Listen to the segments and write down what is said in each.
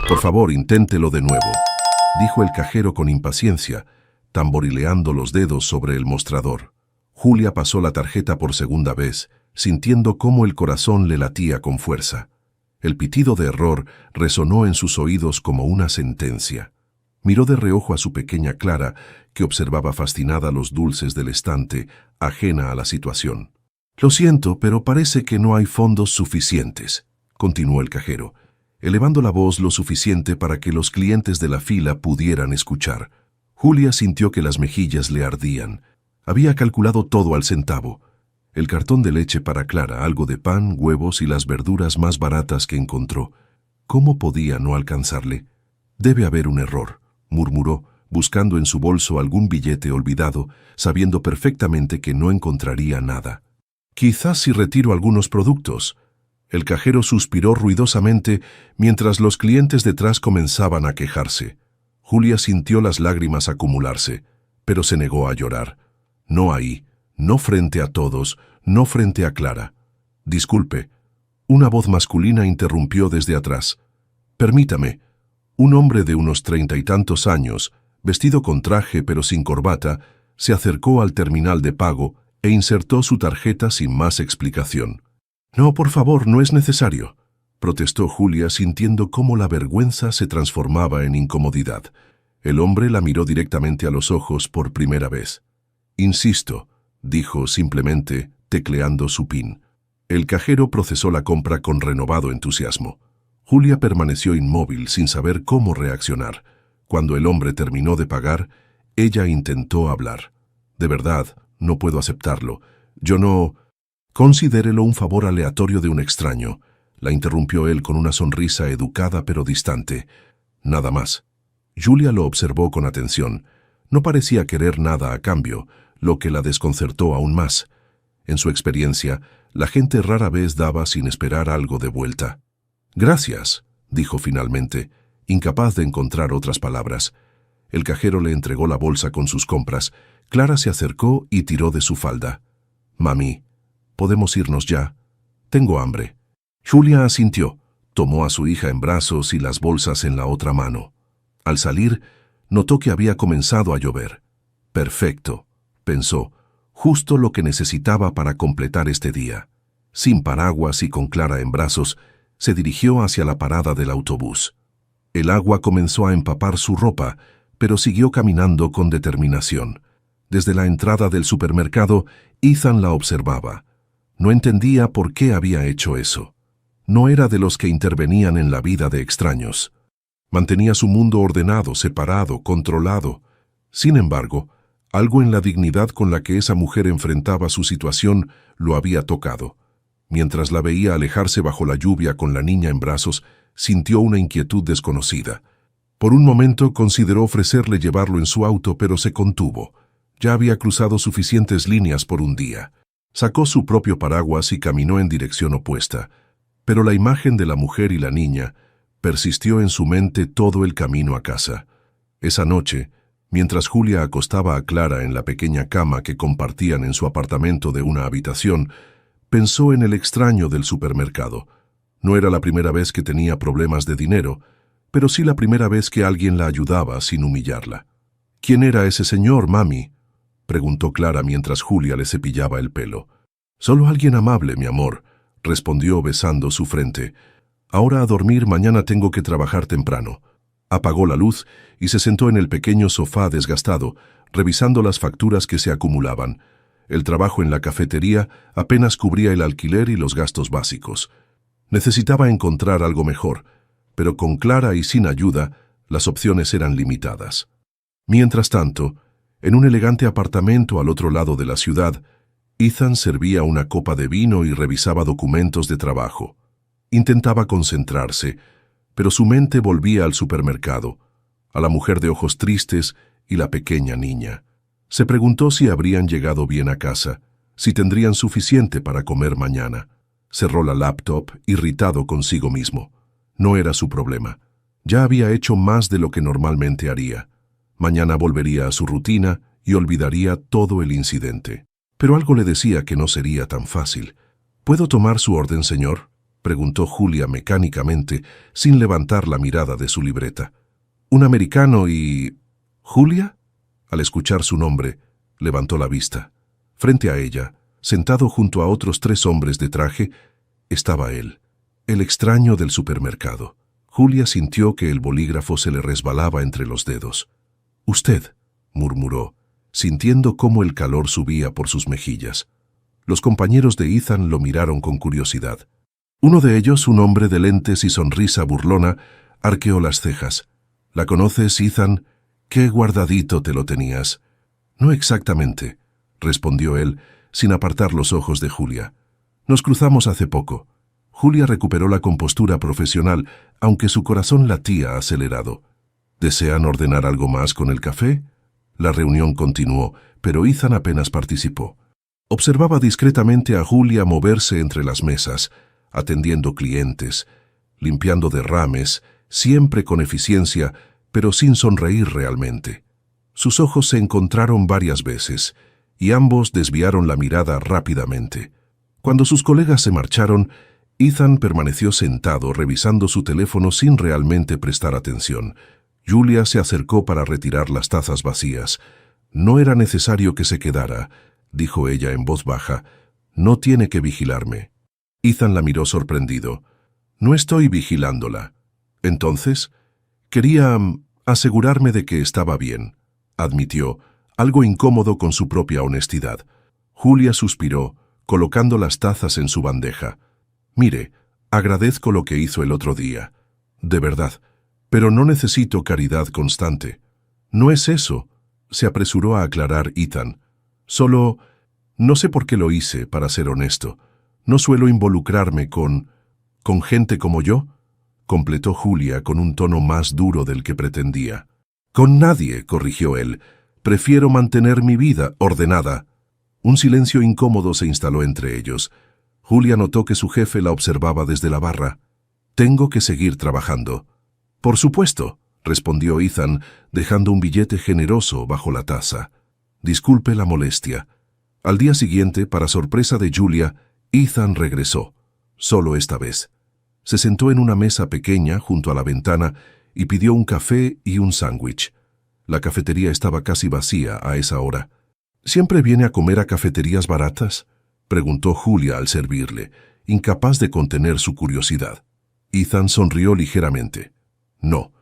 Por favor, inténtelo de nuevo, dijo el cajero con impaciencia, tamborileando los dedos sobre el mostrador. Julia pasó la tarjeta por segunda vez, sintiendo cómo el corazón le latía con fuerza. El pitido de error resonó en sus oídos como una sentencia. Miró de reojo a su pequeña Clara, que observaba fascinada los dulces del estante, ajena a la situación. «Lo siento, pero parece que no hay fondos suficientes», continuó el cajero, elevando la voz lo suficiente para que los clientes de la fila pudieran escuchar. Julia sintió que las mejillas le ardían. Había calculado todo al centavo. El cartón de leche para Clara, algo de pan, huevos y las verduras más baratas que encontró. ¿Cómo podía no alcanzarle? «Debe haber un error», murmuró, buscando en su bolso algún billete olvidado, sabiendo perfectamente que no encontraría nada. «Quizás si retiro algunos productos». El cajero suspiró ruidosamente mientras los clientes detrás comenzaban a quejarse. Julia sintió las lágrimas acumularse, pero se negó a llorar. No ahí, no frente a todos, no frente a Clara. «Disculpe». Una voz masculina interrumpió desde atrás. «Permítame». Un hombre de unos 30 y tantos años, vestido con traje pero sin corbata, se acercó al terminal de pago e insertó su tarjeta sin más explicación. «No, por favor, no es necesario», protestó Julia, sintiendo cómo la vergüenza se transformaba en incomodidad. El hombre la miró directamente a los ojos por primera vez. «Insisto», dijo simplemente, tecleando su PIN. El cajero procesó la compra con renovado entusiasmo. Julia permaneció inmóvil sin saber cómo reaccionar. Cuando el hombre terminó de pagar, ella intentó hablar. «De verdad, no puedo aceptarlo. Yo no...» «Considérelo un favor aleatorio de un extraño», la interrumpió él con una sonrisa educada pero distante. «Nada más». Julia lo observó con atención. No parecía querer nada a cambio, lo que la desconcertó aún más. En su experiencia, la gente rara vez daba sin esperar algo de vuelta. «Gracias», dijo finalmente, incapaz de encontrar otras palabras. El cajero le entregó la bolsa con sus compras. Clara se acercó y tiró de su falda. «Mami, ¿podemos irnos ya? Tengo hambre». Julia asintió, tomó a su hija en brazos y las bolsas en la otra mano. Al salir, notó que había comenzado a llover. «Perfecto», pensó, justo lo que necesitaba para completar este día. Sin paraguas y con Clara en brazos, se dirigió hacia la parada del autobús. El agua comenzó a empapar su ropa, pero siguió caminando con determinación. Desde la entrada del supermercado, Ethan la observaba. No entendía por qué había hecho eso. No era de los que intervenían en la vida de extraños. Mantenía su mundo ordenado, separado, controlado. Sin embargo, algo en la dignidad con la que esa mujer enfrentaba su situación lo había tocado. Mientras la veía alejarse bajo la lluvia con la niña en brazos, sintió una inquietud desconocida. Por un momento consideró ofrecerle llevarlo en su auto, pero se contuvo. Ya había cruzado suficientes líneas por un día. Sacó su propio paraguas y caminó en dirección opuesta. Pero la imagen de la mujer y la niña persistió en su mente todo el camino a casa. Esa noche, mientras Julia acostaba a Clara en la pequeña cama que compartían en su apartamento de una habitación, pensó en el extraño del supermercado. No era la primera vez que tenía problemas de dinero, pero sí la primera vez que alguien la ayudaba sin humillarla. «¿Quién era ese señor, mami?», preguntó Clara mientras Julia le cepillaba el pelo. «Solo alguien amable, mi amor», respondió besando su frente. «Ahora a dormir, mañana tengo que trabajar temprano». Apagó la luz y se sentó en el pequeño sofá desgastado, revisando las facturas que se acumulaban. El trabajo en la cafetería apenas cubría el alquiler y los gastos básicos. Necesitaba encontrar algo mejor, pero con Clara y sin ayuda, las opciones eran limitadas. Mientras tanto, en un elegante apartamento al otro lado de la ciudad, Ethan servía una copa de vino y revisaba documentos de trabajo. Intentaba concentrarse, pero su mente volvía al supermercado, a la mujer de ojos tristes y la pequeña niña. Se preguntó si habrían llegado bien a casa, si tendrían suficiente para comer mañana. Cerró la laptop, irritado consigo mismo. No era su problema. Ya había hecho más de lo que normalmente haría. Mañana volvería a su rutina y olvidaría todo el incidente. Pero algo le decía que no sería tan fácil. «¿Puedo tomar su orden, señor?», preguntó Julia mecánicamente, sin levantar la mirada de su libreta. «Un americano y... ¿Julia?» Al escuchar su nombre, levantó la vista. Frente a ella, sentado junto a otros 3 hombres de traje, estaba él, el extraño del supermercado. Julia sintió que el bolígrafo se le resbalaba entre los dedos. «Usted», murmuró, sintiendo cómo el calor subía por sus mejillas. Los compañeros de Ethan lo miraron con curiosidad. Uno de ellos, un hombre de lentes y sonrisa burlona, arqueó las cejas. «¿La conoces, Ethan? Qué guardadito te lo tenías». «No exactamente», respondió él, sin apartar los ojos de Julia. «Nos cruzamos hace poco». Julia recuperó la compostura profesional, aunque su corazón latía acelerado. «¿Desean ordenar algo más con el café?» La reunión continuó, pero Ethan apenas participó. Observaba discretamente a Julia moverse entre las mesas, atendiendo clientes, limpiando derrames, siempre con eficiencia, pero sin sonreír realmente. Sus ojos se encontraron varias veces, y ambos desviaron la mirada rápidamente. Cuando sus colegas se marcharon, Ethan permaneció sentado revisando su teléfono sin realmente prestar atención. Julia se acercó para retirar las tazas vacías. «No era necesario que se quedara», dijo ella en voz baja. «No tiene que vigilarme». Ethan la miró sorprendido. «No estoy vigilándola». «Entonces, quería asegurarme de que estaba bien», admitió, algo incómodo con su propia honestidad. Julia suspiró, colocando las tazas en su bandeja. «Mire, agradezco lo que hizo el otro día. De verdad. Pero no necesito caridad constante». «No es eso», se apresuró a aclarar Ethan. «Solo, no sé por qué lo hice, para ser honesto. No suelo involucrarme con gente como yo», completó Julia con un tono más duro del que pretendía. «Con nadie», corrigió él. «Prefiero mantener mi vida ordenada». Un silencio incómodo se instaló entre ellos. Julia notó que su jefe la observaba desde la barra. «Tengo que seguir trabajando». «Por supuesto», respondió Ethan, dejando un billete generoso bajo la taza. «Disculpe la molestia». Al día siguiente, para sorpresa de Julia, Ethan regresó, solo esta vez. Se sentó en una mesa pequeña junto a la ventana y pidió un café y un sándwich. La cafetería estaba casi vacía a esa hora. «¿Siempre viene a comer a cafeterías baratas?», preguntó Julia al servirle, incapaz de contener su curiosidad. Ethan sonrió ligeramente. «No,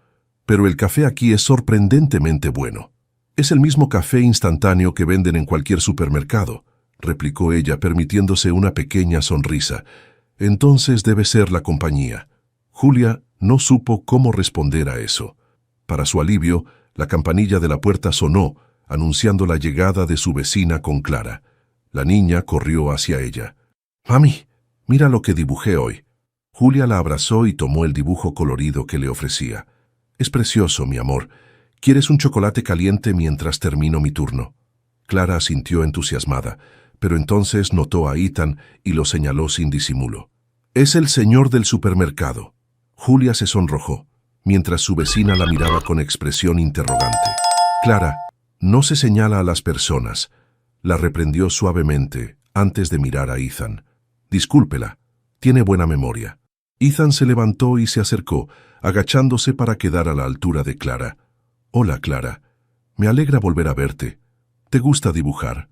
pero el café aquí es sorprendentemente bueno». «Es el mismo café instantáneo que venden en cualquier supermercado», replicó ella, permitiéndose una pequeña sonrisa. «Entonces debe ser la compañía». Julia no supo cómo responder a eso. Para su alivio, la campanilla de la puerta sonó, anunciando la llegada de su vecina con Clara. La niña corrió hacia ella. «Mami, mira lo que dibujé hoy». Julia la abrazó y tomó el dibujo colorido que le ofrecía. «Es precioso, mi amor. ¿Quieres un chocolate caliente mientras termino mi turno?». Clara asintió entusiasmada, pero entonces notó a Ethan y lo señaló sin disimulo. «Es el señor del supermercado». Julia se sonrojó, mientras su vecina la miraba con expresión interrogante. «Clara, no se señala a las personas», la reprendió suavemente antes de mirar a Ethan. «Discúlpela, tiene buena memoria». Ethan se levantó y se acercó, agachándose para quedar a la altura de Clara. «Hola, Clara. Me alegra volver a verte. ¿Te gusta dibujar?».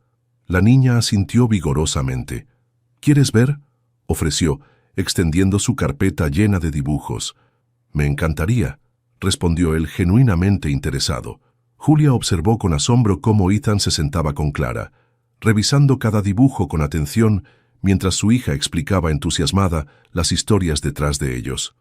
La niña asintió vigorosamente. «¿Quieres ver?», ofreció, extendiendo su carpeta llena de dibujos. «Me encantaría», respondió él genuinamente interesado. Julia observó con asombro cómo Ethan se sentaba con Clara, revisando cada dibujo con atención mientras su hija explicaba entusiasmada las historias detrás de ellos.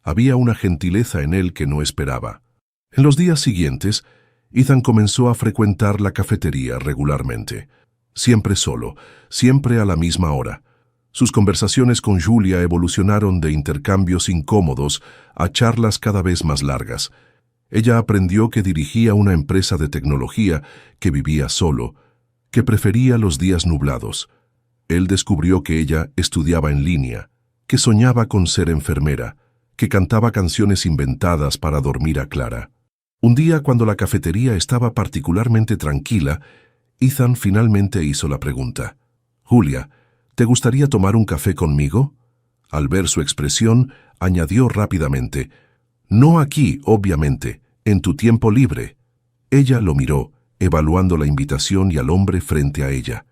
Había una gentileza en él que no esperaba. En los días siguientes, Ethan comenzó a frecuentar la cafetería regularmente. Siempre solo, siempre a la misma hora. Sus conversaciones con Julia evolucionaron de intercambios incómodos a charlas cada vez más largas. Ella aprendió que dirigía una empresa de tecnología, que vivía solo, que prefería los días nublados. Él descubrió que ella estudiaba en línea, que soñaba con ser enfermera, que cantaba canciones inventadas para dormir a Clara. Un día, cuando la cafetería estaba particularmente tranquila, Ethan finalmente hizo la pregunta. «Julia, ¿te gustaría tomar un café conmigo?». Al ver su expresión, añadió rápidamente, «No aquí, obviamente, en tu tiempo libre». Ella lo miró, evaluando la invitación y al hombre frente a ella.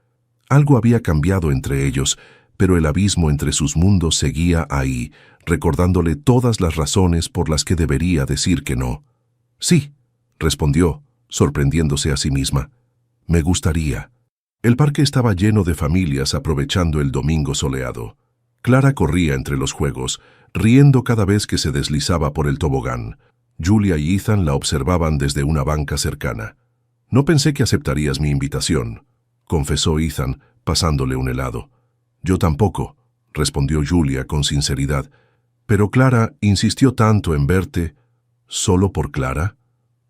Algo había cambiado entre ellos, pero el abismo entre sus mundos seguía ahí, recordándole todas las razones por las que debería decir que no. «Sí», respondió, sorprendiéndose a sí misma. «Me gustaría». El parque estaba lleno de familias aprovechando el domingo soleado. Clara corría entre los juegos, riendo cada vez que se deslizaba por el tobogán. Julia y Ethan la observaban desde una banca cercana. «No pensé que aceptarías mi invitación», confesó Ethan, pasándole un helado. «Yo tampoco», respondió Julia con sinceridad. «Pero Clara insistió tanto en verte». «¿Solo por Clara?»,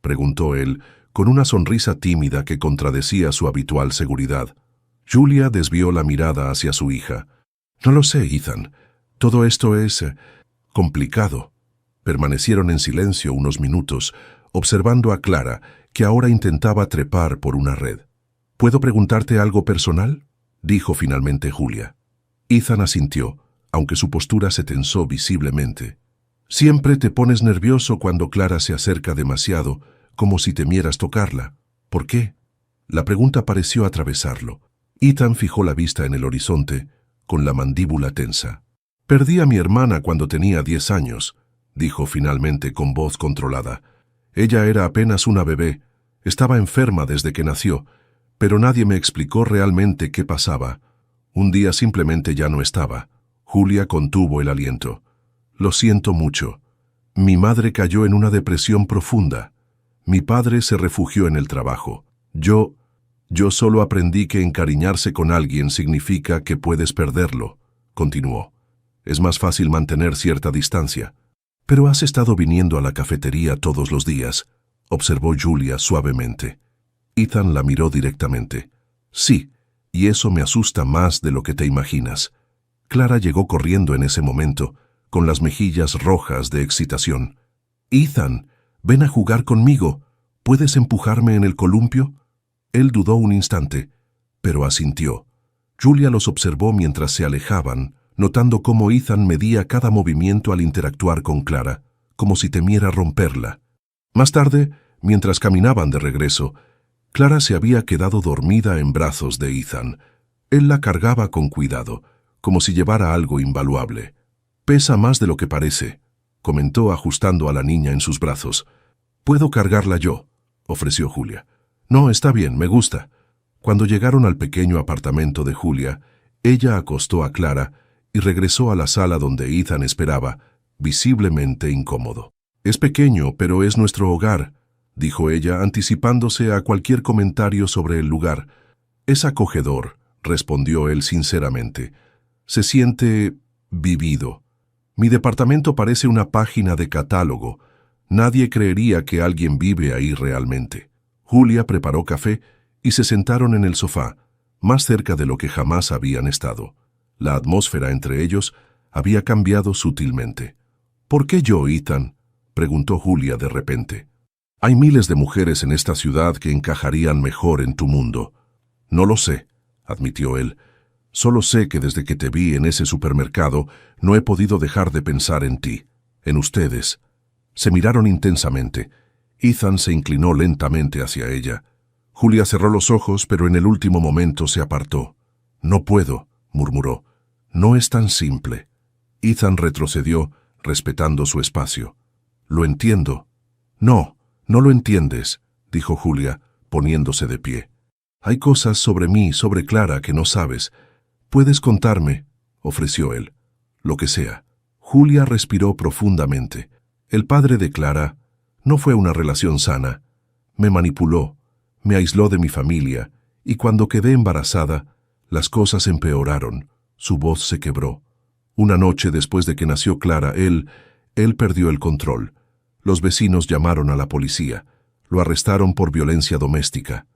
preguntó él, con una sonrisa tímida que contradecía su habitual seguridad. Julia desvió la mirada hacia su hija. «No lo sé, Ethan. Todo esto es complicado». Permanecieron en silencio unos minutos, observando a Clara, que ahora intentaba trepar por una red. «¿Puedo preguntarte algo personal?», dijo finalmente Julia. Ethan asintió, aunque su postura se tensó visiblemente. «Siempre te pones nervioso cuando Clara se acerca demasiado, como si temieras tocarla. ¿Por qué?». La pregunta pareció atravesarlo. Ethan fijó la vista en el horizonte, con la mandíbula tensa. «Perdí a mi hermana cuando tenía 10 años», dijo finalmente con voz controlada. «Ella era apenas una bebé, estaba enferma desde que nació, pero nadie me explicó realmente qué pasaba. Un día simplemente ya no estaba». Julia contuvo el aliento. «Lo siento mucho. Mi madre cayó en una depresión profunda. Mi padre se refugió en el trabajo. Yo solo aprendí que encariñarse con alguien significa que puedes perderlo», continuó. «Es más fácil mantener cierta distancia». «Pero has estado viniendo a la cafetería todos los días», observó Julia suavemente. Ethan la miró directamente. «Sí, y eso me asusta más de lo que te imaginas». Clara llegó corriendo en ese momento, con las mejillas rojas de excitación. «Ethan, ven a jugar conmigo. ¿Puedes empujarme en el columpio?». Él dudó un instante, pero asintió. Julia los observó mientras se alejaban, notando cómo Ethan medía cada movimiento al interactuar con Clara, como si temiera romperla. Más tarde, mientras caminaban de regreso, Clara se había quedado dormida en brazos de Ethan. Él la cargaba con cuidado, como si llevara algo invaluable. «Pesa más de lo que parece», comentó ajustando a la niña en sus brazos. «Puedo cargarla yo», ofreció Julia. «No, está bien, me gusta». Cuando llegaron al pequeño apartamento de Julia, ella acostó a Clara y regresó a la sala donde Ethan esperaba, visiblemente incómodo. «Es pequeño, pero es nuestro hogar», dijo ella, anticipándose a cualquier comentario sobre el lugar. «Es acogedor», respondió él sinceramente. «Se siente vivido. Mi departamento parece una página de catálogo. Nadie creería que alguien vive ahí realmente». Julia preparó café y se sentaron en el sofá, más cerca de lo que jamás habían estado. La atmósfera entre ellos había cambiado sutilmente. «¿Por qué yo, Ethan?», preguntó Julia de repente. «Hay miles de mujeres en esta ciudad que encajarían mejor en tu mundo». «No lo sé», admitió él. «Solo sé que desde que te vi en ese supermercado no he podido dejar de pensar en ti, en ustedes». Se miraron intensamente. Ethan se inclinó lentamente hacia ella. Julia cerró los ojos, pero en el último momento se apartó. «No puedo», murmuró. «No es tan simple». Ethan retrocedió, respetando su espacio. «Lo entiendo». «No, no lo entiendes», dijo Julia, poniéndose de pie. «Hay cosas sobre mí, sobre Clara, que no sabes. Puedes contarme», ofreció él. «Lo que sea». Julia respiró profundamente. «El padre de Clara no fue una relación sana. Me manipuló, me aisló de mi familia, y cuando quedé embarazada, las cosas empeoraron». Su voz se quebró. Una noche después de que nació Clara, él perdió el control. Los vecinos llamaron a la policía. Lo arrestaron por violencia doméstica.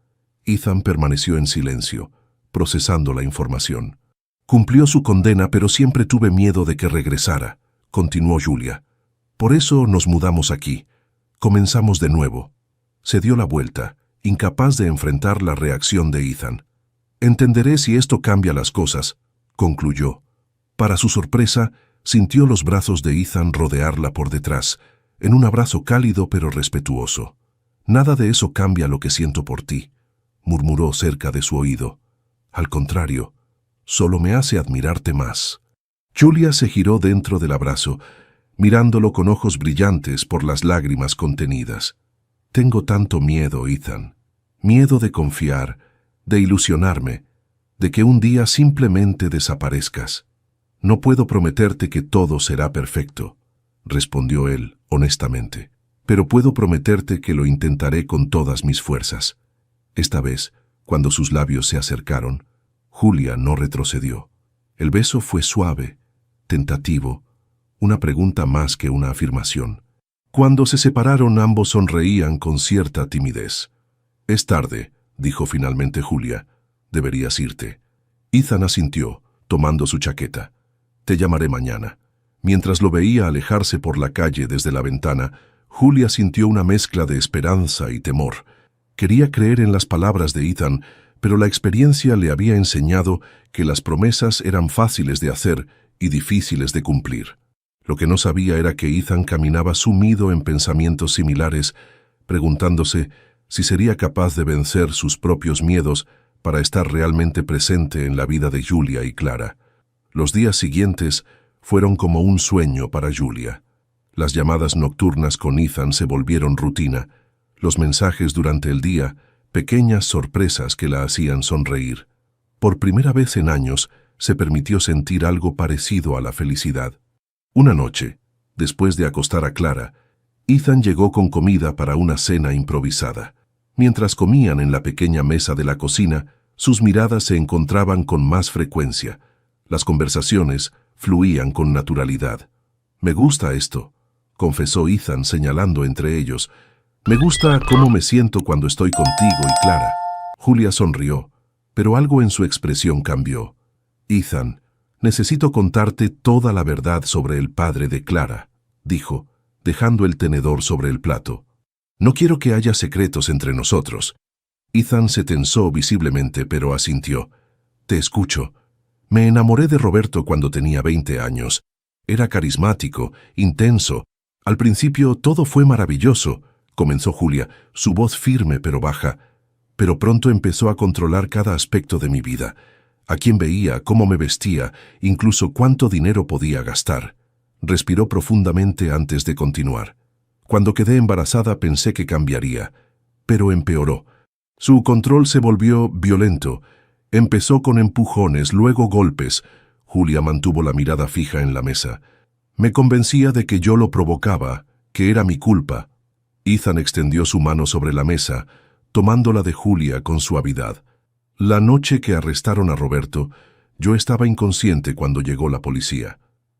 Ethan permaneció en silencio, procesando la información. «Cumplió su condena, pero siempre tuve miedo de que regresara», continuó Julia. «Por eso nos mudamos aquí. Comenzamos de nuevo». Se dio la vuelta, incapaz de enfrentar la reacción de Ethan. «Entenderé si esto cambia las cosas», concluyó. Para su sorpresa, Sintió los brazos de Ethan rodearla por detrás, en un abrazo cálido pero respetuoso. «Nada de eso cambia lo que siento por ti», murmuró cerca de su oído. «Al contrario, solo me hace admirarte más». Julia se giró dentro del abrazo, mirándolo con ojos brillantes por las lágrimas contenidas. «Tengo tanto miedo, Ethan. Miedo de confiar, de ilusionarme, de que un día simplemente desaparezcas. No puedo prometerte que todo será perfecto», respondió él honestamente, «pero puedo prometerte que lo intentaré con todas mis fuerzas». Esta vez, cuando sus labios se acercaron, Julia no retrocedió. El beso fue suave, tentativo, una pregunta más que una afirmación. Cuando se separaron, ambos sonreían con cierta timidez. «Es tarde», dijo finalmente Julia. «Deberías irte». Ethan asintió, tomando su chaqueta. «Te llamaré mañana». Mientras lo veía alejarse por la calle desde la ventana, Julia sintió una mezcla de esperanza y temor. Quería creer en las palabras de Ethan, pero la experiencia le había enseñado que las promesas eran fáciles de hacer y difíciles de cumplir. Lo que no sabía era que Ethan caminaba sumido en pensamientos similares, preguntándose si sería capaz de vencer sus propios miedos para estar realmente presente en la vida de Julia y Clara. Los días siguientes fueron como un sueño para Julia. Las llamadas nocturnas con Ethan se volvieron rutina, los mensajes durante el día, pequeñas sorpresas que la hacían sonreír. Por primera vez en años, se permitió sentir algo parecido a la felicidad. Una noche, después de acostar a Clara, Ethan llegó con comida para una cena improvisada. Mientras comían en la pequeña mesa de la cocina, sus miradas se encontraban con más frecuencia. Las conversaciones fluían con naturalidad. «Me gusta esto», confesó Ethan señalando entre ellos. «Me gusta cómo me siento cuando estoy contigo y Clara». Julia sonrió, pero algo en su expresión cambió. «Ethan, necesito contarte toda la verdad sobre el padre de Clara», dijo, dejando el tenedor sobre el plato. «No quiero que haya secretos entre nosotros». Ethan se tensó visiblemente, pero asintió. «Te escucho. Me enamoré de Roberto cuando tenía 20 años. Era carismático, intenso. Al principio todo fue maravilloso», comenzó Julia, su voz firme pero baja. «Pero pronto empezó a controlar cada aspecto de mi vida. A quién veía, cómo me vestía, incluso cuánto dinero podía gastar». Respiró profundamente antes de continuar. «Cuando quedé embarazada pensé que cambiaría, pero empeoró. Su control se volvió violento. Empezó con empujones, luego golpes». Julia mantuvo la mirada fija en la mesa. «Me convencía de que yo lo provocaba, que era mi culpa». Ethan extendió su mano sobre la mesa, tomándola de Julia con suavidad. «La noche que arrestaron a Roberto, yo estaba inconsciente cuando llegó la policía.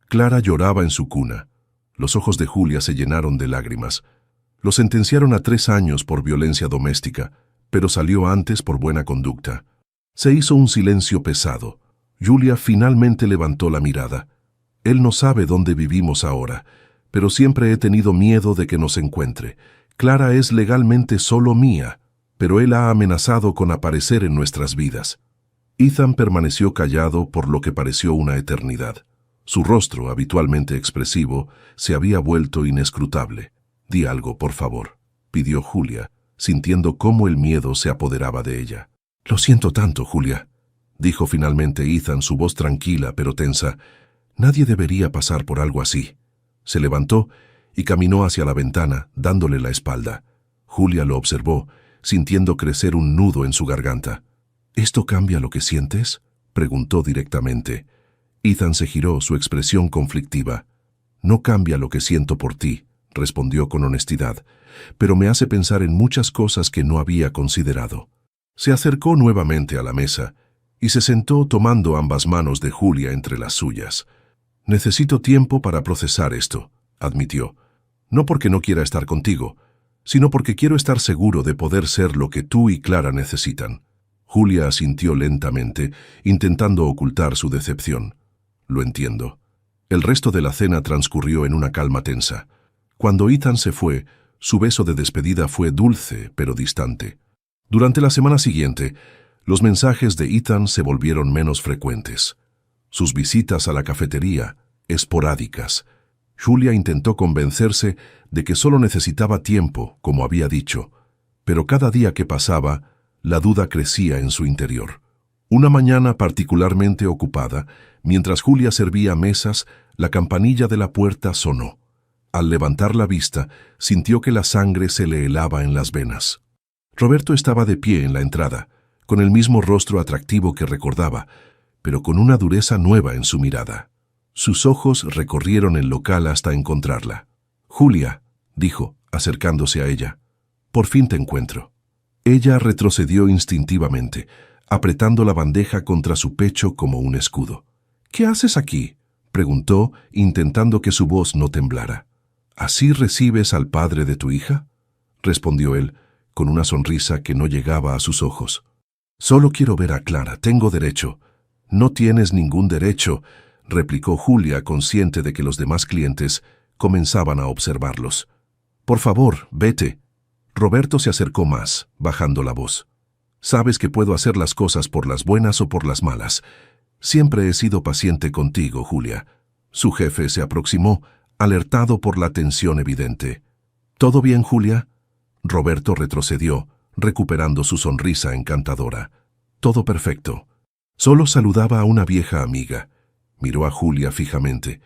Clara lloraba en su cuna. Los ojos de Julia se llenaron de lágrimas. Lo sentenciaron a 3 años por violencia doméstica, pero salió antes por buena conducta». Se hizo un silencio pesado. Julia finalmente levantó la mirada. «Él no sabe dónde vivimos ahora, pero siempre he tenido miedo de que nos encuentre. Clara es legalmente solo mía, pero él ha amenazado con aparecer en nuestras vidas». Ethan permaneció callado por lo que pareció una eternidad. Su rostro, habitualmente expresivo, se había vuelto inescrutable. «Di algo, por favor», pidió Julia, sintiendo cómo el miedo se apoderaba de ella. «Lo siento tanto, Julia», dijo finalmente Ethan, su voz tranquila pero tensa. «Nadie debería pasar por algo así». Se levantó y caminó hacia la ventana, dándole la espalda. Julia lo observó, sintiendo crecer un nudo en su garganta. «¿Esto cambia lo que sientes?», preguntó directamente. Ethan se giró, su expresión conflictiva. «No cambia lo que siento por ti», respondió con honestidad, «pero me hace pensar en muchas cosas que no había considerado». Se acercó nuevamente a la mesa y se sentó tomando ambas manos de Julia entre las suyas. «Necesito tiempo para procesar esto», admitió. «No porque no quiera estar contigo, sino porque quiero estar seguro de poder ser lo que tú y Clara necesitan». Julia asintió lentamente, intentando ocultar su decepción. «Lo entiendo». El resto de la cena transcurrió en una calma tensa. Cuando Ethan se fue, su beso de despedida fue dulce pero distante. Durante la semana siguiente, los mensajes de Ethan se volvieron menos frecuentes. Sus visitas a la cafetería, esporádicas. Julia intentó convencerse de que solo necesitaba tiempo, como había dicho, pero cada día que pasaba, la duda crecía en su interior. Una mañana particularmente ocupada, mientras Julia servía mesas, la campanilla de la puerta sonó. Al levantar la vista, sintió que la sangre se le helaba en las venas. Roberto estaba de pie en la entrada, con el mismo rostro atractivo que recordaba, pero con una dureza nueva en su mirada. Sus ojos recorrieron el local hasta encontrarla. «Julia», dijo, acercándose a ella, «por fin te encuentro». Ella retrocedió instintivamente, apretando la bandeja contra su pecho como un escudo. «¿Qué haces aquí?», preguntó, intentando que su voz no temblara. «¿Así recibes al padre de tu hija?», respondió él, con una sonrisa que no llegaba a sus ojos. «Solo quiero ver a Clara, tengo derecho». «No tienes ningún derecho», replicó Julia, consciente de que los demás clientes comenzaban a observarlos. «Por favor, vete». Roberto se acercó más, bajando la voz. «Sabes que puedo hacer las cosas por las buenas o por las malas. Siempre he sido paciente contigo, Julia». Su jefe se aproximó, alertado por la tensión evidente. «¿Todo bien, Julia?». Roberto retrocedió, recuperando su sonrisa encantadora. «Todo perfecto». Solo saludaba a una vieja amiga. Miró a Julia fijamente.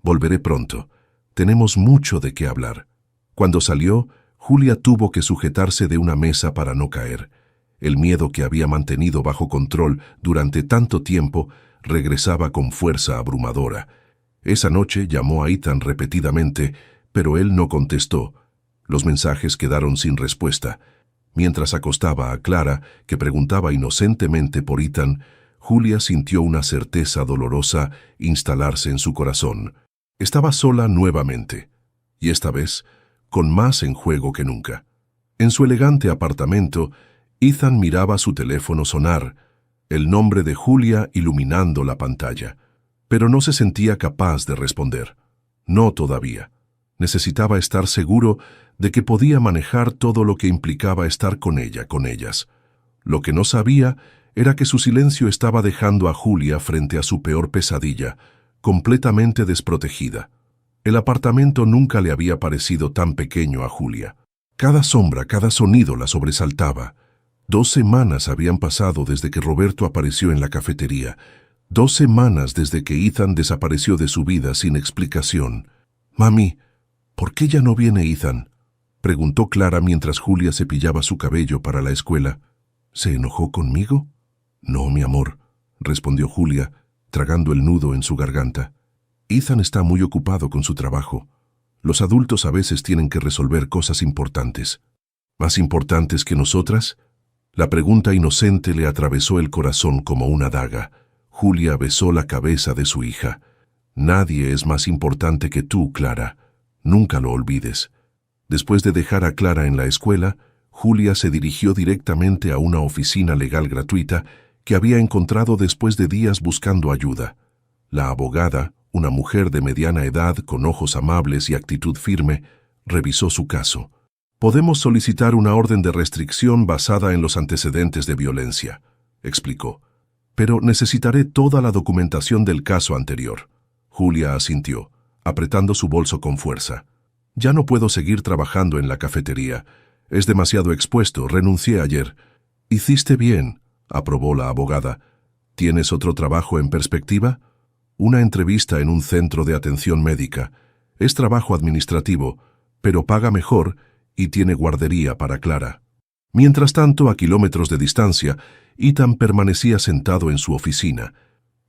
«Volveré pronto. Tenemos mucho de qué hablar». Cuando salió, Julia tuvo que sujetarse de una mesa para no caer. El miedo que había mantenido bajo control durante tanto tiempo regresaba con fuerza abrumadora. Esa noche llamó a Ethan repetidamente, pero él no contestó. Los mensajes quedaron sin respuesta. Mientras acostaba a Clara, que preguntaba inocentemente por Ethan, Julia sintió una certeza dolorosa instalarse en su corazón. Estaba sola nuevamente, y esta vez con más en juego que nunca. En su elegante apartamento, Ethan miraba su teléfono sonar, el nombre de Julia iluminando la pantalla, pero no se sentía capaz de responder. No todavía. Necesitaba estar seguro de que podía manejar todo lo que implicaba estar con ella, con ellas. Lo que no sabía era que su silencio estaba dejando a Julia frente a su peor pesadilla, completamente desprotegida. El apartamento nunca le había parecido tan pequeño a Julia. Cada sombra, cada sonido la sobresaltaba. 2 semanas habían pasado desde que Roberto apareció en la cafetería. 2 semanas desde que Ethan desapareció de su vida sin explicación. «Mami, ¿por qué ya no viene Ethan?», preguntó Clara mientras Julia cepillaba su cabello para la escuela. «¿Se enojó conmigo?». «No, mi amor», respondió Julia, tragando el nudo en su garganta. «Ethan está muy ocupado con su trabajo. Los adultos a veces tienen que resolver cosas importantes». «¿Más importantes que nosotras?». La pregunta inocente le atravesó el corazón como una daga. Julia besó la cabeza de su hija. «Nadie es más importante que tú, Clara. Nunca lo olvides». Después de dejar a Clara en la escuela, Julia se dirigió directamente a una oficina legal gratuita que había encontrado después de días buscando ayuda. La abogada, una mujer de mediana edad con ojos amables y actitud firme, revisó su caso. «Podemos solicitar una orden de restricción basada en los antecedentes de violencia», explicó. «Pero necesitaré toda la documentación del caso anterior». Julia asintió, apretando su bolso con fuerza. «Ya no puedo seguir trabajando en la cafetería. Es demasiado expuesto, renuncié ayer». «Hiciste bien», aprobó la abogada. «¿Tienes otro trabajo en perspectiva?». «Una entrevista en un centro de atención médica. Es trabajo administrativo, pero paga mejor y tiene guardería para Clara». Mientras tanto, a kilómetros de distancia, Ethan permanecía sentado en su oficina,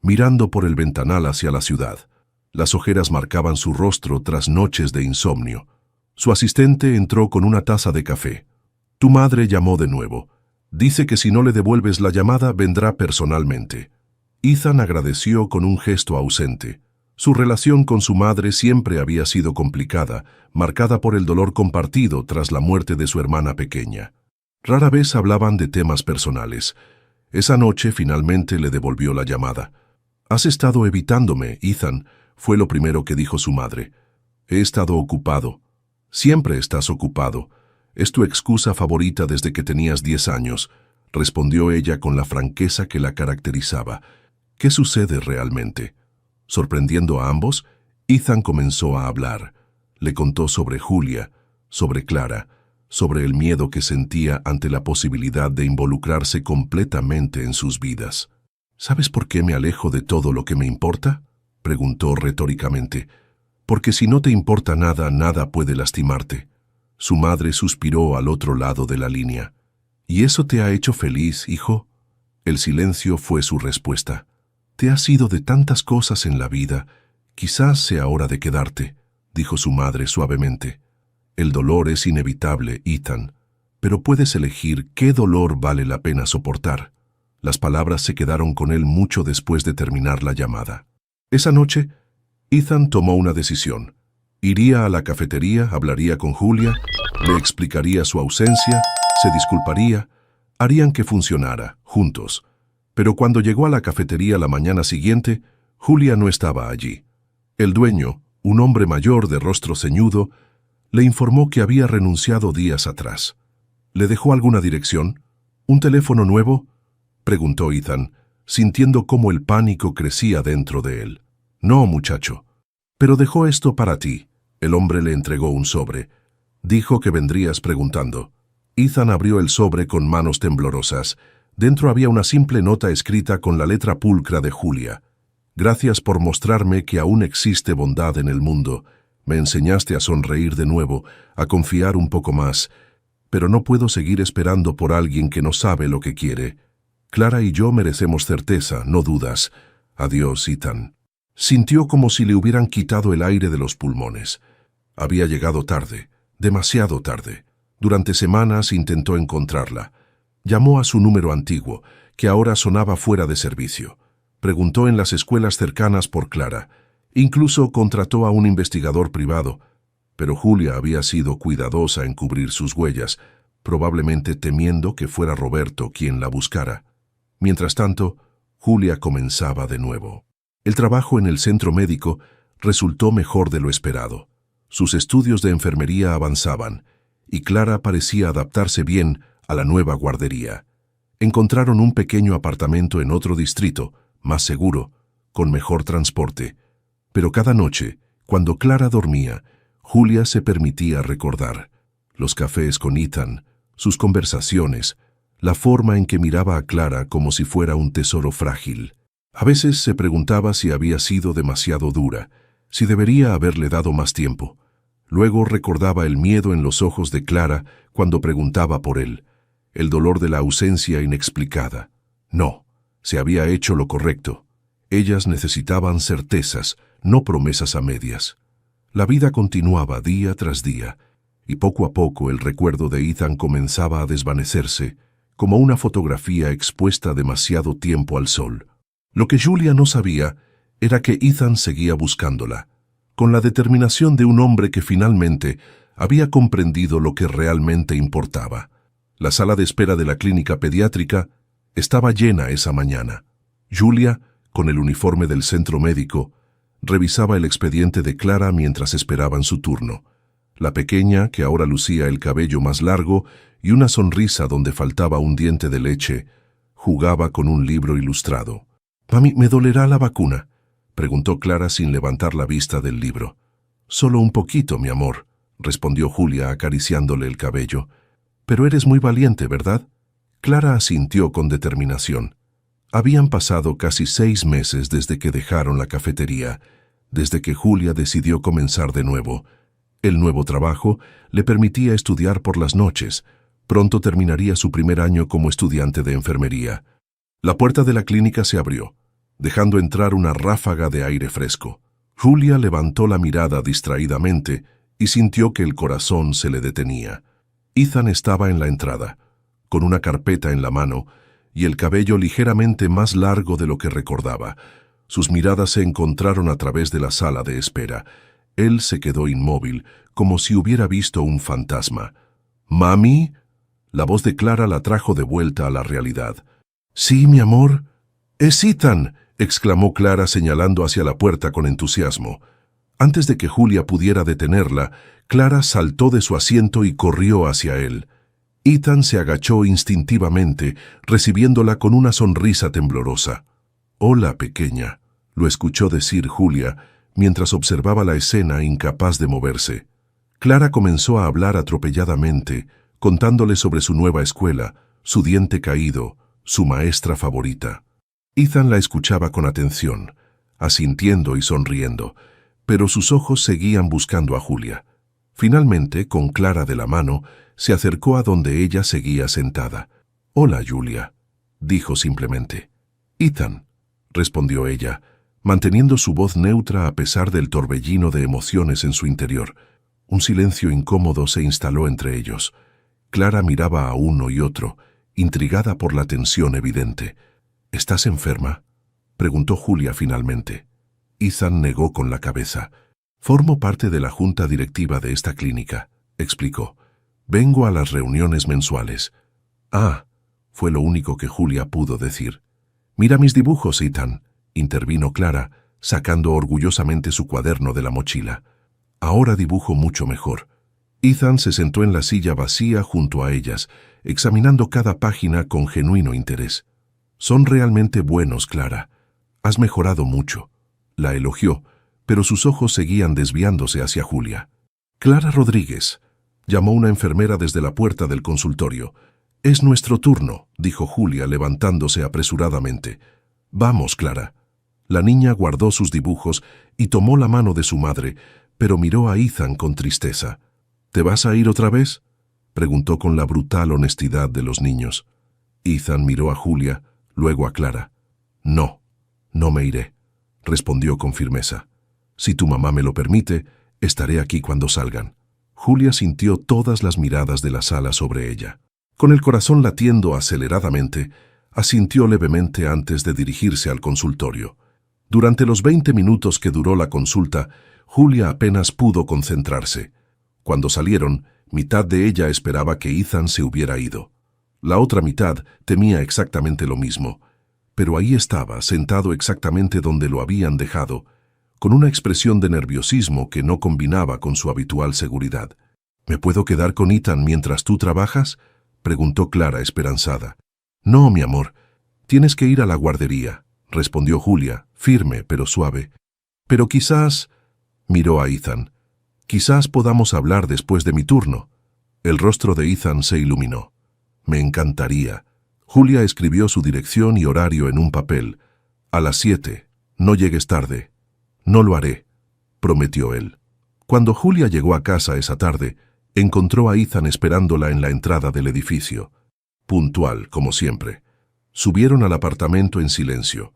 mirando por el ventanal hacia la ciudad. Las ojeras marcaban su rostro tras noches de insomnio. Su asistente entró con una taza de café. «Tu madre llamó de nuevo. Dice que si no le devuelves la llamada, vendrá personalmente». Ethan agradeció con un gesto ausente. Su relación con su madre siempre había sido complicada, marcada por el dolor compartido tras la muerte de su hermana pequeña. Rara vez hablaban de temas personales. Esa noche finalmente le devolvió la llamada. «Has estado evitándome, Ethan», fue lo primero que dijo su madre. «He estado ocupado». «Siempre estás ocupado. Es tu excusa favorita desde que tenías 10 años», respondió ella con la franqueza que la caracterizaba. «¿Qué sucede realmente?». Sorprendiendo a ambos, Ethan comenzó a hablar. Le contó sobre Julia, sobre Clara, sobre el miedo que sentía ante la posibilidad de involucrarse completamente en sus vidas. ¿Sabes por qué me alejo de todo lo que me importa?, preguntó retóricamente. Porque si no te importa nada, nada puede lastimarte. Su madre suspiró al otro lado de la línea. ¿Y eso te ha hecho feliz, hijo? El silencio fue su respuesta. Te has ido de tantas cosas en la vida. Quizás sea hora de quedarte, dijo su madre suavemente. El dolor es inevitable, Ethan, pero puedes elegir qué dolor vale la pena soportar. Las palabras se quedaron con él mucho después de terminar la llamada. Esa noche, Ethan tomó una decisión. Iría a la cafetería, hablaría con Julia, le explicaría su ausencia, se disculparía, harían que funcionara, juntos. Pero cuando llegó a la cafetería la mañana siguiente, Julia no estaba allí. El dueño, un hombre mayor de rostro ceñudo, le informó que había renunciado días atrás. ¿Le dejó alguna dirección? ¿Un teléfono nuevo?, preguntó Ethan, sintiendo cómo el pánico crecía dentro de él. No, muchacho. Pero dejó esto para ti. El hombre le entregó un sobre. Dijo que vendrías preguntando. Ethan abrió el sobre con manos temblorosas. Dentro había una simple nota escrita con la letra pulcra de Julia. Gracias por mostrarme que aún existe bondad en el mundo. Me enseñaste a sonreír de nuevo, a confiar un poco más. Pero no puedo seguir esperando por alguien que no sabe lo que quiere. Clara y yo merecemos certeza, no dudas. Adiós, Ethan. Sintió como si le hubieran quitado el aire de los pulmones. Había llegado tarde, demasiado tarde. Durante semanas intentó encontrarla. Llamó a su número antiguo, que ahora sonaba fuera de servicio. Preguntó en las escuelas cercanas por Clara. Incluso contrató a un investigador privado. Pero Julia había sido cuidadosa en cubrir sus huellas, probablemente temiendo que fuera Roberto quien la buscara. Mientras tanto, Julia comenzaba de nuevo. El trabajo en el centro médico resultó mejor de lo esperado. Sus estudios de enfermería avanzaban, y Clara parecía adaptarse bien a la nueva guardería. Encontraron un pequeño apartamento en otro distrito, más seguro, con mejor transporte. Pero cada noche, cuando Clara dormía, Julia se permitía recordar los cafés con Ethan, sus conversaciones, la forma en que miraba a Clara como si fuera un tesoro frágil. A veces se preguntaba si había sido demasiado dura, si debería haberle dado más tiempo. Luego recordaba el miedo en los ojos de Clara cuando preguntaba por él, el dolor de la ausencia inexplicada. No, se había hecho lo correcto. Ellas necesitaban certezas, no promesas a medias. La vida continuaba día tras día, y poco a poco el recuerdo de Ethan comenzaba a desvanecerse, como una fotografía expuesta demasiado tiempo al sol. Lo que Julia no sabía era que Ethan seguía buscándola, con la determinación de un hombre que finalmente había comprendido lo que realmente importaba. La sala de espera de la clínica pediátrica estaba llena esa mañana. Julia, con el uniforme del centro médico, revisaba el expediente de Clara mientras esperaban su turno. La pequeña, que ahora lucía el cabello más largo y una sonrisa donde faltaba un diente de leche, jugaba con un libro ilustrado. «Mami, ¿me dolerá la vacuna?», preguntó Clara sin levantar la vista del libro. «Solo un poquito, mi amor», respondió Julia acariciándole el cabello. «Pero eres muy valiente, ¿verdad?». Clara asintió con determinación. Habían pasado casi 6 meses desde que dejaron la cafetería, desde que Julia decidió comenzar de nuevo. El nuevo trabajo le permitía estudiar por las noches. Pronto terminaría su primer año como estudiante de enfermería. La puerta de la clínica se abrió, dejando entrar una ráfaga de aire fresco. Julia levantó la mirada distraídamente y sintió que el corazón se le detenía. Ethan estaba en la entrada, con una carpeta en la mano y el cabello ligeramente más largo de lo que recordaba. Sus miradas se encontraron a través de la sala de espera. Él se quedó inmóvil, como si hubiera visto un fantasma. «¿Mami?». La voz de Clara la trajo de vuelta a la realidad. «Sí, mi amor». «¡Es Ethan!», exclamó Clara señalando hacia la puerta con entusiasmo. Antes de que Julia pudiera detenerla, Clara saltó de su asiento y corrió hacia él. Ethan se agachó instintivamente, recibiéndola con una sonrisa temblorosa. «Hola, pequeña», lo escuchó decir Julia, mientras observaba la escena incapaz de moverse. Clara comenzó a hablar atropelladamente, contándole sobre su nueva escuela, su diente caído, su maestra favorita. Ethan la escuchaba con atención, asintiendo y sonriendo, pero sus ojos seguían buscando a Julia. Finalmente, con Clara de la mano, se acercó a donde ella seguía sentada. «Hola, Julia», dijo simplemente. «Ethan», respondió ella, manteniendo su voz neutra a pesar del torbellino de emociones en su interior. Un silencio incómodo se instaló entre ellos. Clara miraba a uno y otro, intrigada por la tensión evidente. «¿Estás enferma?», preguntó Julia finalmente. Ethan negó con la cabeza. «Formo parte de la junta directiva de esta clínica», explicó. «Vengo a las reuniones mensuales». «Ah», fue lo único que Julia pudo decir. «Mira mis dibujos, Ethan», intervino Clara, sacando orgullosamente su cuaderno de la mochila. «Ahora dibujo mucho mejor». Ethan se sentó en la silla vacía junto a ellas, examinando cada página con genuino interés. «Son realmente buenos, Clara. Has mejorado mucho», la elogió, pero sus ojos seguían desviándose hacia Julia. «Clara Rodríguez», llamó una enfermera desde la puerta del consultorio. «Es nuestro turno», dijo Julia levantándose apresuradamente. «Vamos, Clara». La niña guardó sus dibujos y tomó la mano de su madre, pero miró a Ethan con tristeza. «¿Te vas a ir otra vez?», preguntó con la brutal honestidad de los niños. Ethan miró a Julia, luego a Clara. «No, no me iré», respondió con firmeza. «Si tu mamá me lo permite, estaré aquí cuando salgan». Julia sintió todas las miradas de la sala sobre ella. Con el corazón latiendo aceleradamente, asintió levemente antes de dirigirse al consultorio. Durante los 20 minutos que duró la consulta, Julia apenas pudo concentrarse. Cuando salieron, mitad de ella esperaba que Ethan se hubiera ido. La otra mitad temía exactamente lo mismo. Pero ahí estaba, sentado exactamente donde lo habían dejado, con una expresión de nerviosismo que no combinaba con su habitual seguridad. «¿Me puedo quedar con Ethan mientras tú trabajas?», preguntó Clara esperanzada. «No, mi amor, tienes que ir a la guardería», respondió Julia, firme pero suave. «Pero quizás…», miró a Ethan, «quizás podamos hablar después de mi turno». El rostro de Ethan se iluminó. «Me encantaría». Julia escribió su dirección y horario en un papel. «A las 7. No llegues tarde». «No lo haré», prometió él. Cuando Julia llegó a casa esa tarde, encontró a Ethan esperándola en la entrada del edificio. Puntual, como siempre. Subieron al apartamento en silencio.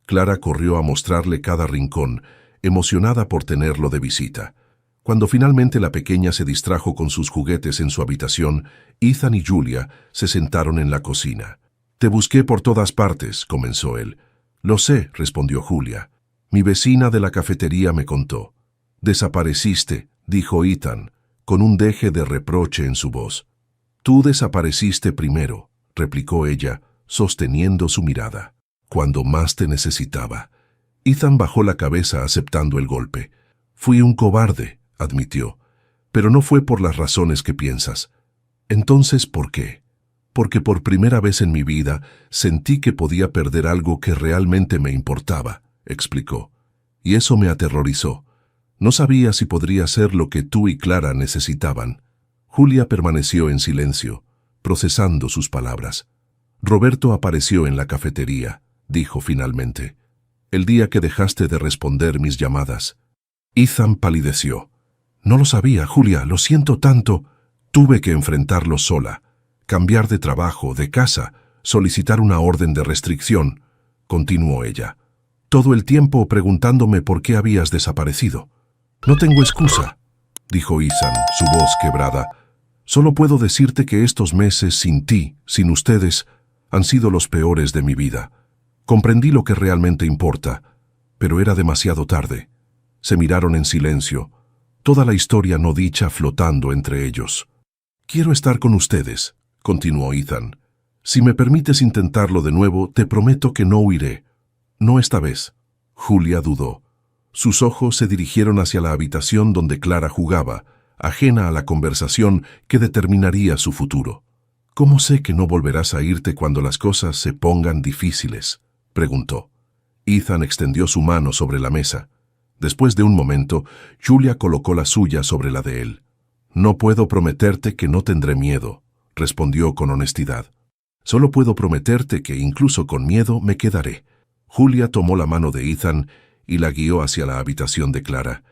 Clara corrió a mostrarle cada rincón, emocionada por tenerlo de visita. Cuando finalmente la pequeña se distrajo con sus juguetes en su habitación, Ethan y Julia se sentaron en la cocina. «Te busqué por todas partes», comenzó él. «Lo sé», respondió Julia. «Mi vecina de la cafetería me contó». «Desapareciste», dijo Ethan, con un deje de reproche en su voz. «Tú desapareciste primero», replicó ella, sosteniendo su mirada. «Cuando más te necesitaba». Ethan bajó la cabeza aceptando el golpe. «Fui un cobarde», admitió, «pero no fue por las razones que piensas». «Entonces, ¿por qué?» «Porque por primera vez en mi vida sentí que podía perder algo que realmente me importaba», explicó. «Y eso me aterrorizó. No sabía si podría ser lo que tú y Clara necesitaban». Julia permaneció en silencio, procesando sus palabras. «Roberto apareció en la cafetería», dijo finalmente. «El día que dejaste de responder mis llamadas». Ethan palideció. «No lo sabía, Julia, lo siento tanto». «Tuve que enfrentarlo sola, cambiar de trabajo, de casa, solicitar una orden de restricción», continuó ella. «Todo el tiempo preguntándome por qué habías desaparecido». «No tengo excusa», dijo Ethan, su voz quebrada. «Solo puedo decirte que estos meses sin ti, sin ustedes, han sido los peores de mi vida. Comprendí lo que realmente importa, pero era demasiado tarde». Se miraron en silencio, toda la historia no dicha flotando entre ellos. «Quiero estar con ustedes», continuó Ethan. «Si me permites intentarlo de nuevo, te prometo que no huiré. No esta vez». Julia dudó. Sus ojos se dirigieron hacia la habitación donde Clara jugaba, ajena a la conversación que determinaría su futuro. «¿Cómo sé que no volverás a irte cuando las cosas se pongan difíciles?», preguntó. Ethan extendió su mano sobre la mesa. Después de un momento, Julia colocó la suya sobre la de él. «No puedo prometerte que no tendré miedo», respondió con honestidad. «Solo puedo prometerte que incluso con miedo me quedaré». Julia tomó la mano de Ethan y la guió hacia la habitación de Clara.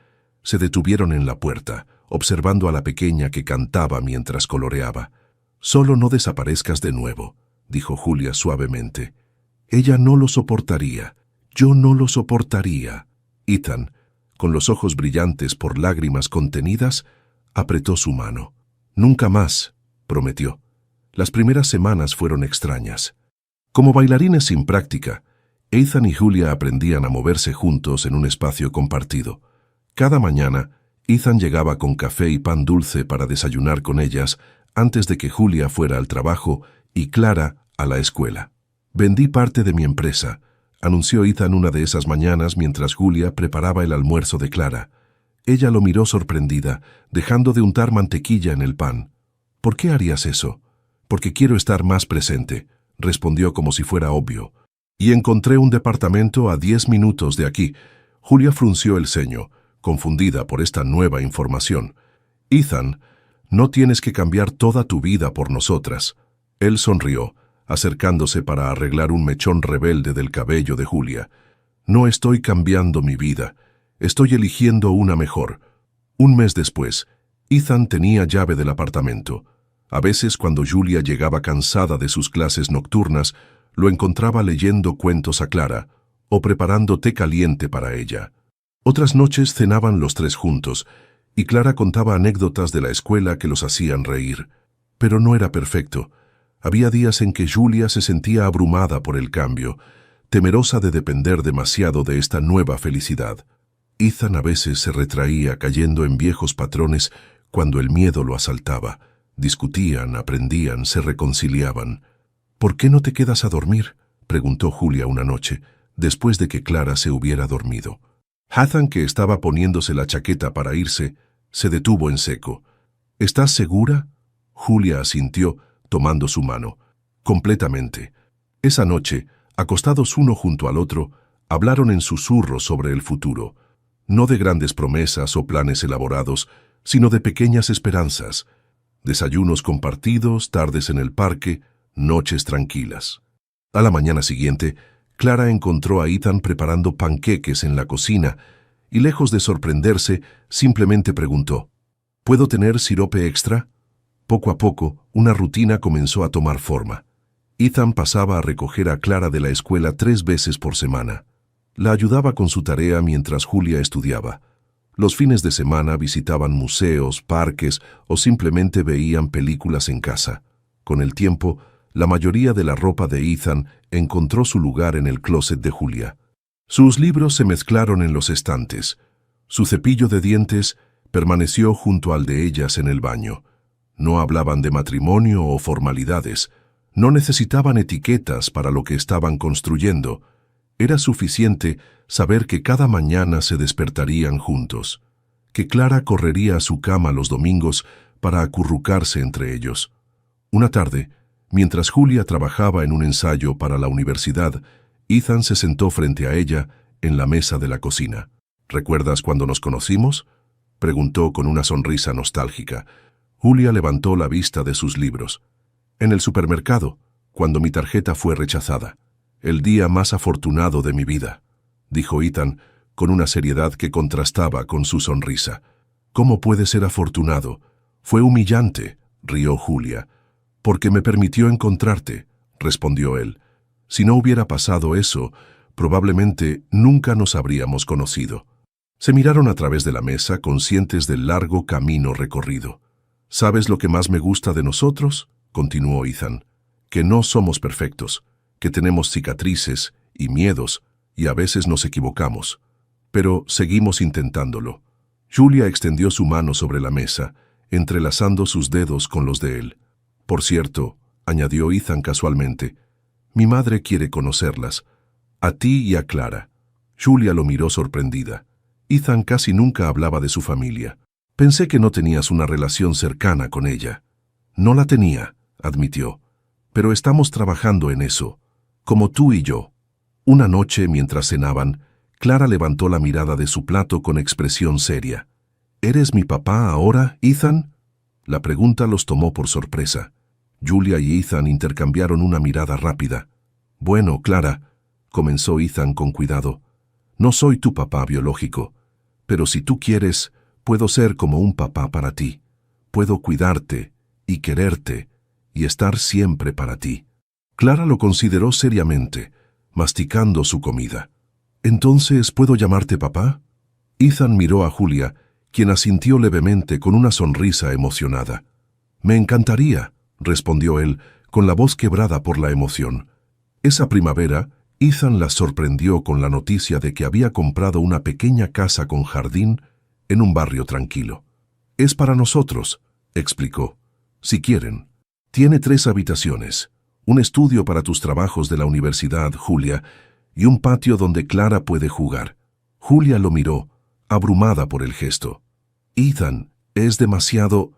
Se detuvieron en la puerta, observando a la pequeña que cantaba mientras coloreaba. «Solo no desaparezcas de nuevo», dijo Julia suavemente. «Ella no lo soportaría. Yo no lo soportaría». Ethan, con los ojos brillantes por lágrimas contenidas, apretó su mano. «Nunca más», prometió. Las primeras semanas fueron extrañas. Como bailarines sin práctica, Ethan y Julia aprendían a moverse juntos en un espacio compartido. Cada mañana, Ethan llegaba con café y pan dulce para desayunar con ellas antes de que Julia fuera al trabajo y Clara a la escuela. «Vendí parte de mi empresa», anunció Ethan una de esas mañanas mientras Julia preparaba el almuerzo de Clara. Ella lo miró sorprendida, dejando de untar mantequilla en el pan. «¿Por qué harías eso?» «Porque quiero estar más presente», respondió como si fuera obvio. «Y encontré un departamento a 10 minutos de aquí». Julia frunció el ceño, confundida por esta nueva información. «Ethan, no tienes que cambiar toda tu vida por nosotras». Él sonrió, acercándose para arreglar un mechón rebelde del cabello de Julia. «No estoy cambiando mi vida. Estoy eligiendo una mejor». Un mes después, Ethan tenía llave del apartamento. A veces, cuando Julia llegaba cansada de sus clases nocturnas, lo encontraba leyendo cuentos a Clara o preparando té caliente para ella. Otras noches cenaban los tres juntos, y Clara contaba anécdotas de la escuela que los hacían reír. Pero no era perfecto. Había días en que Julia se sentía abrumada por el cambio, temerosa de depender demasiado de esta nueva felicidad. Ethan a veces se retraía cayendo en viejos patrones cuando el miedo lo asaltaba. Discutían, aprendían, se reconciliaban. «¿Por qué no te quedas a dormir?», preguntó Julia una noche, después de que Clara se hubiera dormido. Ethan, que estaba poniéndose la chaqueta para irse, se detuvo en seco. «¿Estás segura?». Julia asintió, tomando su mano. «Completamente». Esa noche, acostados uno junto al otro, hablaron en susurros sobre el futuro. No de grandes promesas o planes elaborados, sino de pequeñas esperanzas. Desayunos compartidos, tardes en el parque, noches tranquilas. A la mañana siguiente, Clara encontró a Ethan preparando panqueques en la cocina y, lejos de sorprenderse, simplemente preguntó: «¿Puedo tener sirope extra?». Poco a poco, una rutina comenzó a tomar forma. Ethan pasaba a recoger a Clara de la escuela 3 veces por semana. La ayudaba con su tarea mientras Julia estudiaba. Los fines de semana visitaban museos, parques o simplemente veían películas en casa. Con el tiempo, la mayoría de la ropa de Ethan encontró su lugar en el closet de Julia. Sus libros se mezclaron en los estantes. Su cepillo de dientes permaneció junto al de ellas en el baño. No hablaban de matrimonio o formalidades. No necesitaban etiquetas para lo que estaban construyendo. Era suficiente saber que cada mañana se despertarían juntos, que Clara correría a su cama los domingos para acurrucarse entre ellos. Una tarde, mientras Julia trabajaba en un ensayo para la universidad, Ethan se sentó frente a ella en la mesa de la cocina. «¿Recuerdas cuando nos conocimos?», preguntó con una sonrisa nostálgica. Julia levantó la vista de sus libros. «En el supermercado, cuando mi tarjeta fue rechazada. El día más afortunado de mi vida», dijo Ethan con una seriedad que contrastaba con su sonrisa. «¿Cómo puede ser afortunado? Fue humillante», rió Julia. «Porque me permitió encontrarte», respondió él. «Si no hubiera pasado eso, probablemente nunca nos habríamos conocido». Se miraron a través de la mesa, conscientes del largo camino recorrido. «¿Sabes lo que más me gusta de nosotros?», continuó Ethan. «Que no somos perfectos, que tenemos cicatrices y miedos, y a veces nos equivocamos. Pero seguimos intentándolo». Julia extendió su mano sobre la mesa, entrelazando sus dedos con los de él. «Por cierto», añadió Ethan casualmente, «mi madre quiere conocerlas, a ti y a Clara». Julia lo miró sorprendida. Ethan casi nunca hablaba de su familia. «Pensé que no tenías una relación cercana con ella». «No la tenía», admitió, «pero estamos trabajando en eso, como tú y yo». Una noche, mientras cenaban, Clara levantó la mirada de su plato con expresión seria. ¿Eres mi papá ahora, Ethan? La pregunta los tomó por sorpresa. Julia y Ethan intercambiaron una mirada rápida. Bueno, Clara, comenzó Ethan con cuidado, no soy tu papá biológico, pero si tú quieres, puedo ser como un papá para ti. Puedo cuidarte y quererte y estar siempre para ti. Clara lo consideró seriamente, masticando su comida. ¿Entonces puedo llamarte papá? Ethan miró a Julia, quien asintió levemente con una sonrisa emocionada. Me encantaría, respondió él, con la voz quebrada por la emoción. Esa primavera, Ethan la sorprendió con la noticia de que había comprado una pequeña casa con jardín en un barrio tranquilo. Es para nosotros, explicó. Si quieren. Tiene 3 habitaciones, un estudio para tus trabajos de la universidad, Julia, y un patio donde Clara puede jugar. Julia lo miró, abrumada por el gesto. Ethan, es demasiado...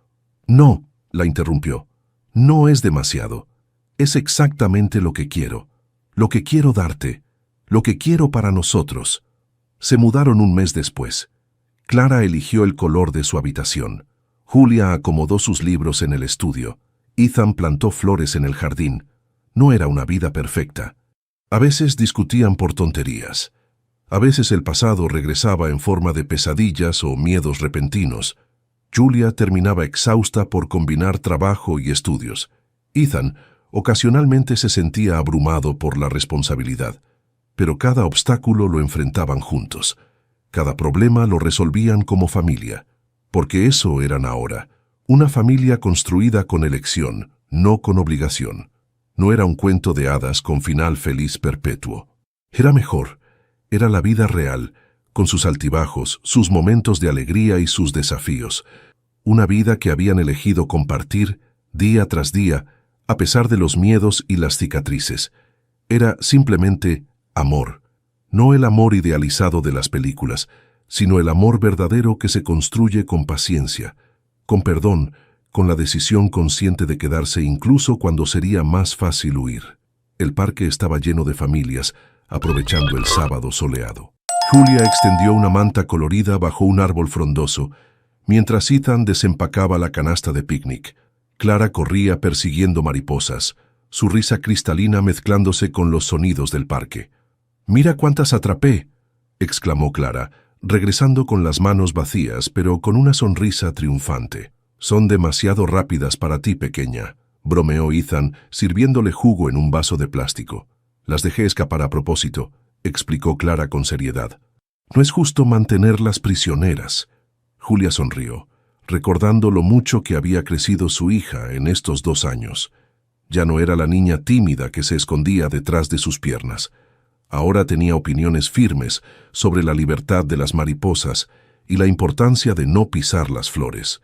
No, la interrumpió. No es demasiado. Es exactamente lo que quiero darte, lo que quiero para nosotros. Se mudaron un mes después. Clara eligió el color de su habitación. Julia acomodó sus libros en el estudio. Ethan plantó flores en el jardín. No era una vida perfecta. A veces discutían por tonterías. A veces el pasado regresaba en forma de pesadillas o miedos repentinos. Julia terminaba exhausta por combinar trabajo y estudios. Ethan ocasionalmente se sentía abrumado por la responsabilidad, pero cada obstáculo lo enfrentaban juntos. Cada problema lo resolvían como familia, porque eso eran ahora, una familia construida con elección, no con obligación. No era un cuento de hadas con final feliz perpetuo. Era mejor, era la vida real, con sus altibajos, sus momentos de alegría y sus desafíos. Una vida que habían elegido compartir día tras día, a pesar de los miedos y las cicatrices. Era simplemente amor. No el amor idealizado de las películas, sino el amor verdadero que se construye con paciencia, con perdón, con la decisión consciente de quedarse incluso cuando sería más fácil huir. El parque estaba lleno de familias, aprovechando el sábado soleado. Julia extendió una manta colorida bajo un árbol frondoso, mientras Ethan desempacaba la canasta de picnic. Clara corría persiguiendo mariposas, su risa cristalina mezclándose con los sonidos del parque. «¡Mira cuántas atrapé!», exclamó Clara, regresando con las manos vacías, pero con una sonrisa triunfante. «Son demasiado rápidas para ti, pequeña», bromeó Ethan, sirviéndole jugo en un vaso de plástico. «Las dejé escapar a propósito», explicó Clara con seriedad. «No es justo mantenerlas prisioneras». Julia sonrió, recordando lo mucho que había crecido su hija en estos 2 años. Ya no era la niña tímida que se escondía detrás de sus piernas. Ahora tenía opiniones firmes sobre la libertad de las mariposas y la importancia de no pisar las flores.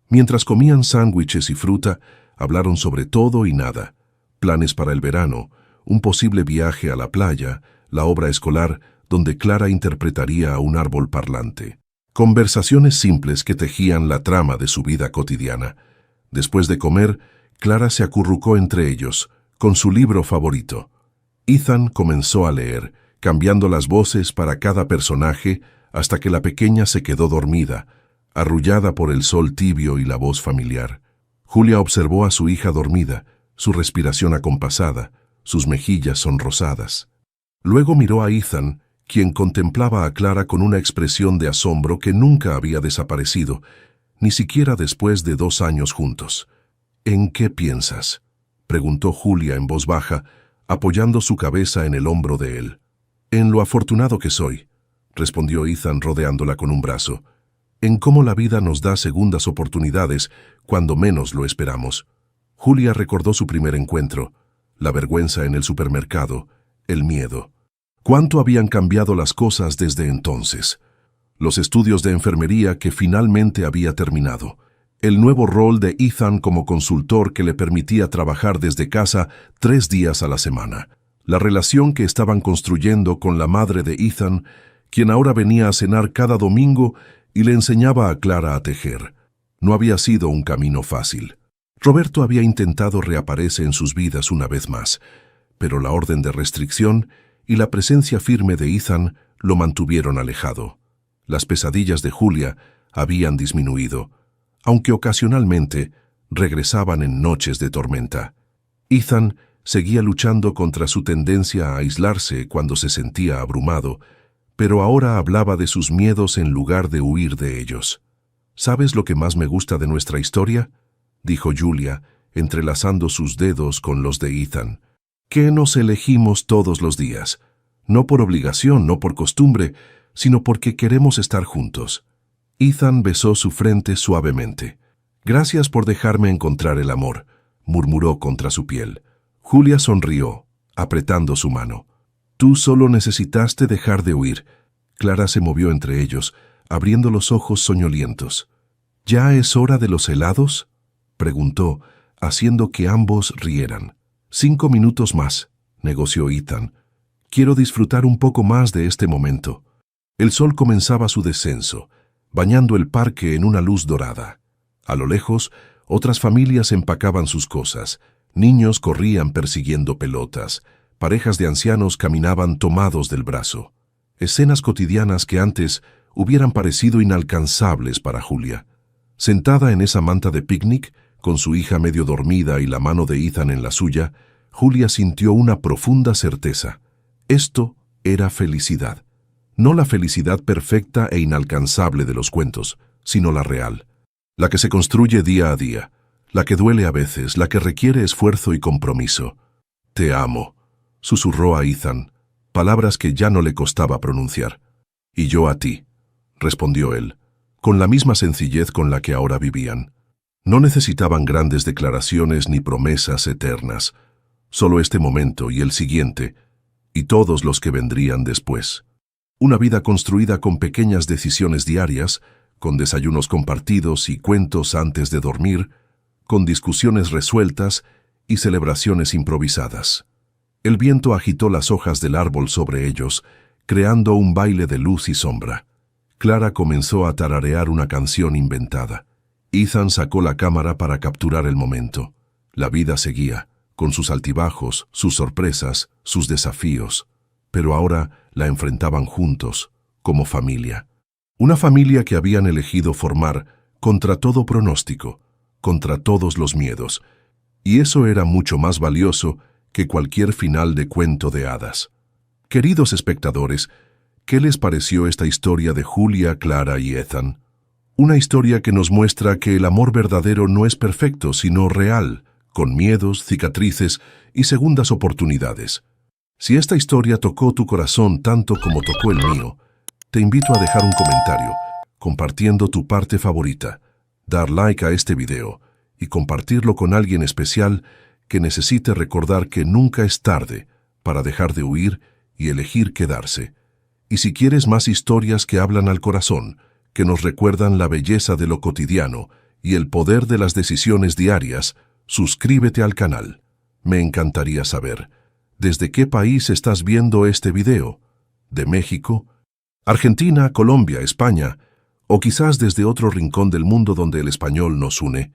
Mientras comían sándwiches y fruta, hablaron sobre todo y nada. Planes para el verano, un posible viaje a la playa, la obra escolar donde Clara interpretaría a un árbol parlante. Conversaciones simples que tejían la trama de su vida cotidiana. Después de comer, Clara se acurrucó entre ellos, con su libro favorito. Ethan comenzó a leer, cambiando las voces para cada personaje hasta que la pequeña se quedó dormida, arrullada por el sol tibio y la voz familiar. Julia observó a su hija dormida, su respiración acompasada, sus mejillas sonrosadas. Luego miró a Ethan, quien contemplaba a Clara con una expresión de asombro que nunca había desaparecido, ni siquiera después de 2 años juntos. «¿En qué piensas?», preguntó Julia en voz baja, apoyando su cabeza en el hombro de él. «En lo afortunado que soy», respondió Ethan rodeándola con un brazo. «En cómo la vida nos da segundas oportunidades cuando menos lo esperamos». Julia recordó su primer encuentro, la vergüenza en el supermercado, el miedo. ¿Cuánto habían cambiado las cosas desde entonces? Los estudios de enfermería que finalmente había terminado. El nuevo rol de Ethan como consultor que le permitía trabajar desde casa 3 días a la semana. La relación que estaban construyendo con la madre de Ethan, quien ahora venía a cenar cada domingo y le enseñaba a Clara a tejer. No había sido un camino fácil. Roberto había intentado reaparecer en sus vidas una vez más, pero la orden de restricción y la presencia firme de Ethan lo mantuvieron alejado. Las pesadillas de Julia habían disminuido, aunque ocasionalmente regresaban en noches de tormenta. Ethan seguía luchando contra su tendencia a aislarse cuando se sentía abrumado, pero ahora hablaba de sus miedos en lugar de huir de ellos. ¿Sabes lo que más me gusta de nuestra historia?, dijo Julia, entrelazando sus dedos con los de Ethan. Que nos elegimos todos los días, no por obligación, no por costumbre, sino porque queremos estar juntos. Ethan besó su frente suavemente. Gracias por dejarme encontrar el amor, murmuró contra su piel. Julia sonrió, apretando su mano. Tú solo necesitaste dejar de huir. Clara se movió entre ellos, abriendo los ojos soñolientos. ¿Ya es hora de los helados?, preguntó, haciendo que ambos rieran. 5 minutos más, negoció Ethan. Quiero disfrutar un poco más de este momento. El sol comenzaba su descenso, bañando el parque en una luz dorada. A lo lejos, otras familias empacaban sus cosas. Niños corrían persiguiendo pelotas. Parejas de ancianos caminaban tomados del brazo. Escenas cotidianas que antes hubieran parecido inalcanzables para Julia. Sentada en esa manta de picnic, con su hija medio dormida y la mano de Ethan en la suya, Julia sintió una profunda certeza. Esto era felicidad. No la felicidad perfecta e inalcanzable de los cuentos, sino la real. La que se construye día a día, la que duele a veces, la que requiere esfuerzo y compromiso. Te amo, susurró a Ethan, palabras que ya no le costaba pronunciar. Y yo a ti, respondió él, con la misma sencillez con la que ahora vivían. No necesitaban grandes declaraciones ni promesas eternas, solo este momento y el siguiente, y todos los que vendrían después. Una vida construida con pequeñas decisiones diarias, con desayunos compartidos y cuentos antes de dormir, con discusiones resueltas y celebraciones improvisadas. El viento agitó las hojas del árbol sobre ellos, creando un baile de luz y sombra. Clara comenzó a tararear una canción inventada. Ethan sacó la cámara para capturar el momento. La vida seguía, con sus altibajos, sus sorpresas, sus desafíos, pero ahora la enfrentaban juntos, como familia. Una familia que habían elegido formar contra todo pronóstico, contra todos los miedos, y eso era mucho más valioso que cualquier final de cuento de hadas. Queridos espectadores, ¿qué les pareció esta historia de Julia, Clara y Ethan? Una historia que nos muestra que el amor verdadero no es perfecto, sino real, con miedos, cicatrices y segundas oportunidades. Si esta historia tocó tu corazón tanto como tocó el mío, te invito a dejar un comentario, compartiendo tu parte favorita, dar like a este video y compartirlo con alguien especial que necesite recordar que nunca es tarde para dejar de huir y elegir quedarse. Y si quieres más historias que hablan al corazón, que nos recuerdan la belleza de lo cotidiano y el poder de las decisiones diarias, suscríbete al canal. Me encantaría saber, ¿desde qué país estás viendo este video? ¿De México? ¿Argentina, Colombia, España? ¿O quizás desde otro rincón del mundo donde el español nos une?